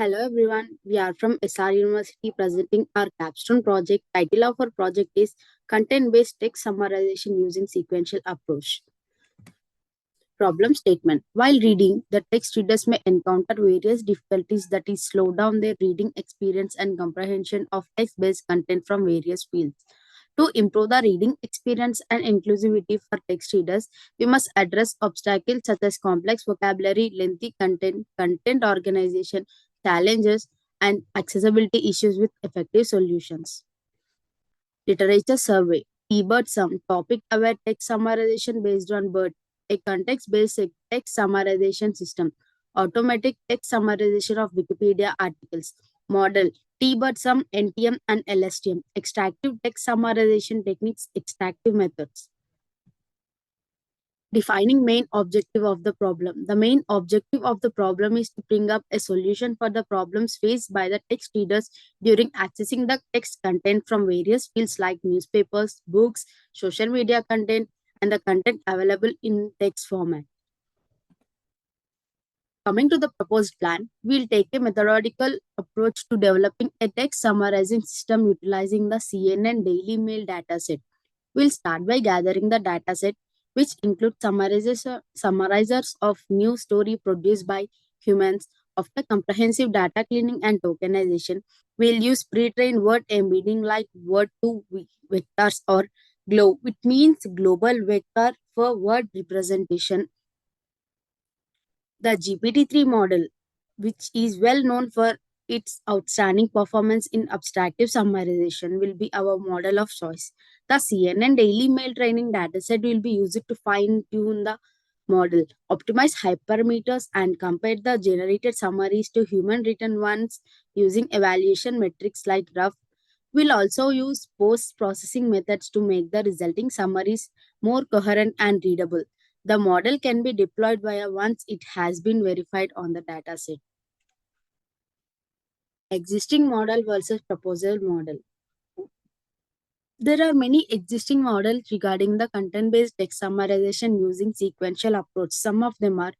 Hello everyone, we are from SR University presenting our Capstone project. Title of our project is Content-Based Text Summarization Using Sequential Approach. Problem statement. While reading, the text readers may encounter various difficulties that is slow down their reading experience and comprehension of text-based content from various fields. To improve the reading experience and inclusivity for text readers, we must address obstacles such as complex vocabulary, lengthy content, content organization, challenges, and accessibility issues with effective solutions. Literature survey. Keyword sum. Topic aware text summarization based on bird. A context based text summarization system. Automatic text summarization of Wikipedia articles. Model. T-bird sum, NTM, and LSTM. Extractive text summarization techniques. Extractive methods. Defining main objective of the problem. The main objective of the problem is to bring up a solution for the problems faced by the text readers during accessing the text content from various fields like newspapers, books, social media content, and the content available in text format. Coming to the proposed plan, we'll take a methodical approach to developing a text summarizing system utilizing the CNN Daily Mail dataset. We'll start by gathering the dataset, which includes summarizers of news story produced by humans. After comprehensive data cleaning and tokenization, we'll use pre-trained word embedding like word2 vectors or GLOW, which means global vector for word representation. The GPT-3 model, which is well known for its outstanding performance in abstractive summarization, will be our model of choice. The CNN Daily Mail training dataset will be used to fine-tune the model, optimize hypermeters, and compare the generated summaries to human written ones using evaluation metrics like rough. We'll also use post-processing methods to make the resulting summaries more coherent and readable. The model can be deployed via once it has been verified on the dataset. Existing model versus proposal model. There are many existing models regarding the content-based text summarization using sequential approach. Some of them are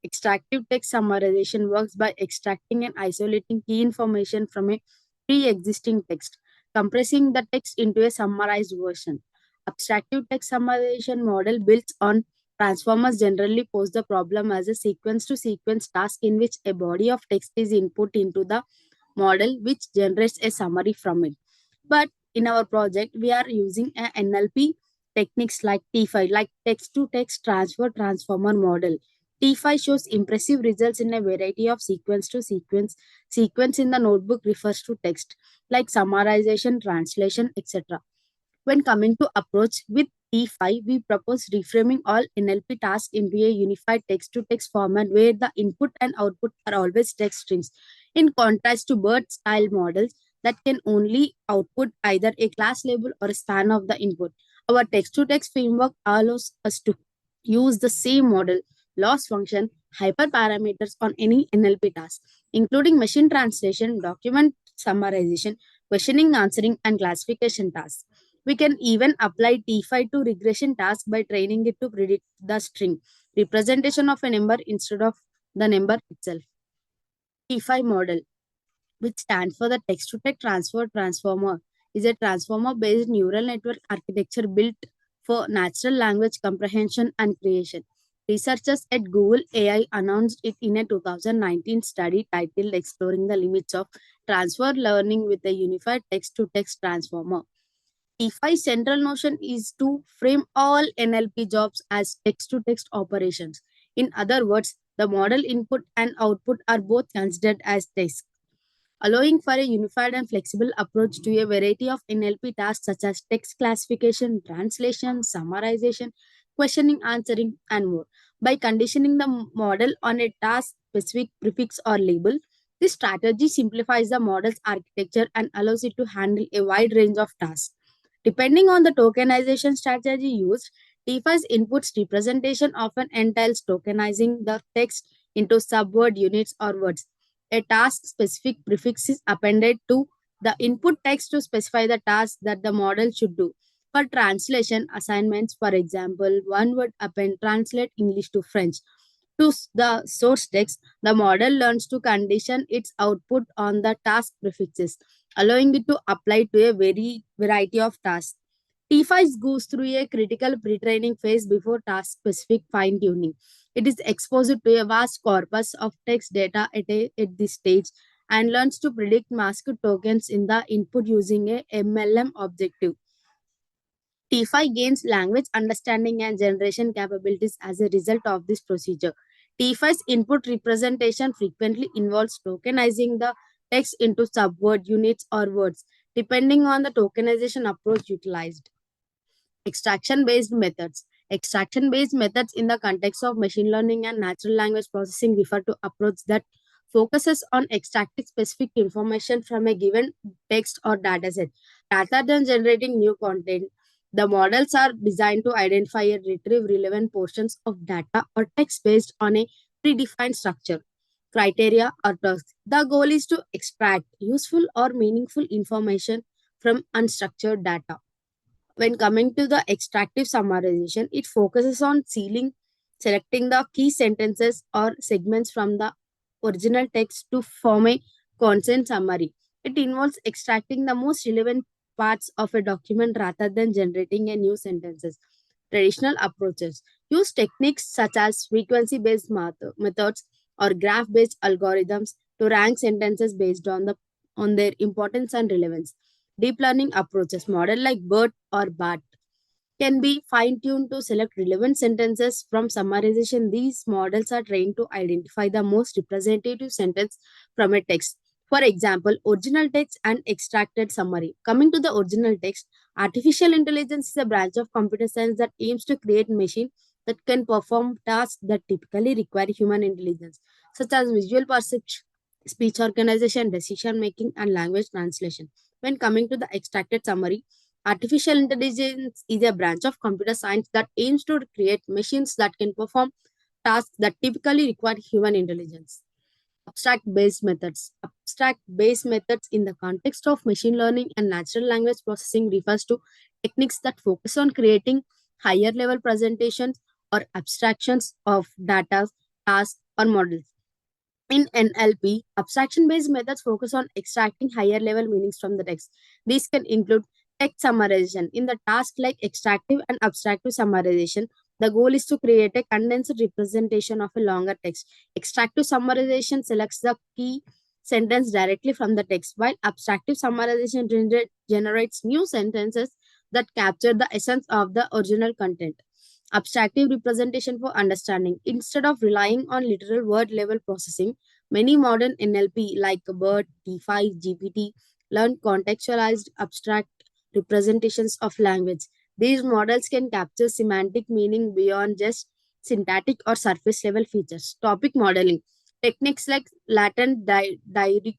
extractive text summarization works by extracting and isolating key information from a pre-existing text, compressing the text into a summarized version. Abstractive text summarization model builds on transformers generally pose the problem as a sequence-to-sequence task in which a body of text is input into the model which generates a summary from it. But in our project, we are using a NLP techniques like T5, like text-to-text transfer transformer model. T5 shows impressive results in a variety of sequence to sequence. Sequence in the notebook refers to text like summarization, translation, etc. When coming to approach with T5, we propose reframing all NLP tasks into a unified text-to-text format where the input and output are always text strings. In contrast to BERT-style models that can only output either a class label or a span of the input, our text-to-text framework allows us to use the same model, loss function, hyperparameters on any NLP task, including machine translation, document summarization, questioning, answering, and classification tasks. We can even apply T5 to regression task by training it to predict the string representation of a number instead of the number itself. T5 model, which stands for the text-to-text transfer transformer, is a transformer-based neural network architecture built for natural language comprehension and creation. Researchers at Google AI announced it in a 2019 study titled Exploring the Limits of Transfer Learning with a Unified Text-to-Text Transformer. T5's central notion is to frame all NLP jobs as text-to-text operations. In other words, the model input and output are both considered as text, allowing for a unified and flexible approach to a variety of NLP tasks such as text classification, translation, summarization, questioning, answering, and more. By conditioning the model on a task-specific prefix or label, this strategy simplifies the model's architecture and allows it to handle a wide range of tasks. Depending on the tokenization strategy used, T5's inputs representation often entails tokenizing the text into subword units or words. A task-specific prefix is appended to the input text to specify the task that the model should do. For translation assignments, for example, one word append translate English to French. the source text, the model learns to condition its output on the task prefixes, allowing it to apply to a very variety of tasks. T5 goes through a critical pre-training phase before task-specific fine-tuning. It is exposed to a vast corpus of text data at this stage and learns to predict masked tokens in the input using a MLM objective. T5 gains language understanding and generation capabilities as a result of this procedure. T5's input representation frequently involves tokenizing the text into subword units or words, depending on the tokenization approach utilized. Extraction based methods. Extraction based methods in the context of machine learning and natural language processing refer to approach that focuses on extracting specific information from a given text or dataset rather than generating new content. The models are designed to identify and retrieve relevant portions of data or text based on a predefined structure, criteria, or tasks. The goal is to extract useful or meaningful information from unstructured data. When coming to the extractive summarization, it focuses on selecting the key sentences or segments from the original text to form a consent summary. It involves extracting the most relevant parts of a document rather than generating a new sentences. Traditional approaches use techniques such as frequency-based methods or graph-based algorithms to rank sentences based on their importance and relevance. Deep learning approaches, model like BERT or BART, can be fine tuned to select relevant sentences from summarization. These models are trained to identify the most representative sentence from a text. For example, original text and extracted summary. Coming to the original text, artificial intelligence is a branch of computer science that aims to create machine that can perform tasks that typically require human intelligence, such as visual perception, speech organization, decision making, and language translation. When coming to the extracted summary, artificial intelligence is a branch of computer science that aims to create machines that can perform tasks that typically require human intelligence. Abstract based methods. Abstract based methods in the context of machine learning and natural language processing refers to techniques that focus on creating higher level presentations or abstractions of data, tasks, or models. In NLP, abstraction based methods focus on extracting higher level meanings from the text. These can include text summarization. In the task like extractive and abstractive summarization, the goal is to create a condensed representation of a longer text. Extractive summarization selects the key sentence directly from the text, while abstractive summarization generates new sentences that capture the essence of the original content. Abstractive representation for understanding. Instead of relying on literal word level processing, many modern NLP like BERT, T5, GPT learn contextualized abstract representations of language. These models can capture semantic meaning beyond just syntactic or surface level features. Topic modeling. Techniques like latent direct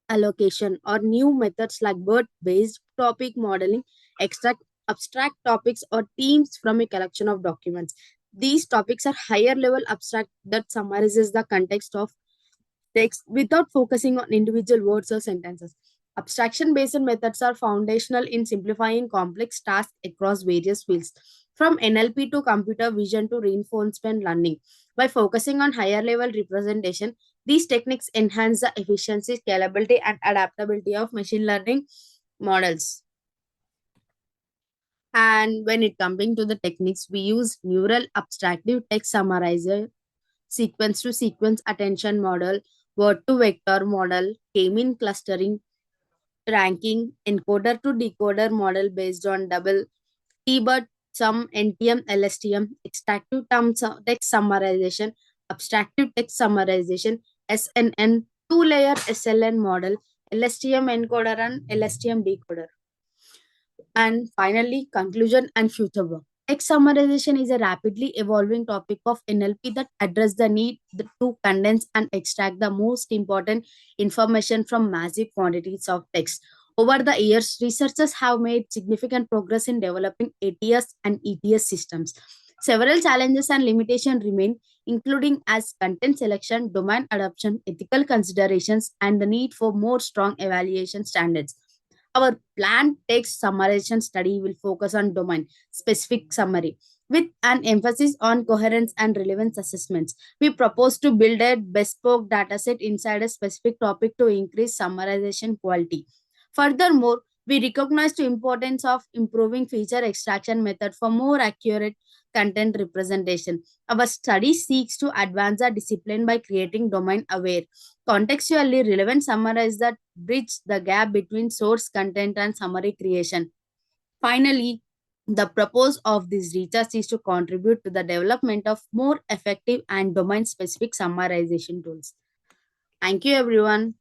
allocation or new methods like BERT based topic modeling extract abstract topics or themes from a collection of documents. These topics are higher level abstract that summarizes the context of text without focusing on individual words or sentences. Abstraction based methods are foundational in simplifying complex tasks across various fields, from NLP to computer vision to reinforcement learning. By focusing on higher level representation, these techniques enhance the efficiency, scalability, and adaptability of machine learning models. And when it coming to the techniques, we use neural abstractive text summarizer, sequence to sequence attention model, word to vector model, k-mean clustering, ranking, encoder to decoder model based on double T-BERT, sum, NTM, LSTM, extractive text summarization, abstractive text summarization, SNN, two-layer SLN model, LSTM encoder and LSTM decoder. And finally, conclusion and future work. Text summarization is a rapidly evolving topic of NLP that addresses the need to condense and extract the most important information from massive quantities of text. Over the years, researchers have made significant progress in developing ATS and ETS systems. Several challenges and limitations remain, including as content selection, domain adoption, ethical considerations, and the need for more strong evaluation standards. Our planned text summarization study will focus on domain specific summary, with an emphasis on coherence and relevance assessments. We propose to build a bespoke dataset inside a specific topic to increase summarization quality. Furthermore, we recognize the importance of improving feature extraction method for more accurate content representation. Our study seeks to advance the discipline by creating domain-aware, contextually relevant summarize that bridge the gap between source content and summary creation. Finally, the purpose of this research is to contribute to the development of more effective and domain specific summarization tools. Thank you, everyone.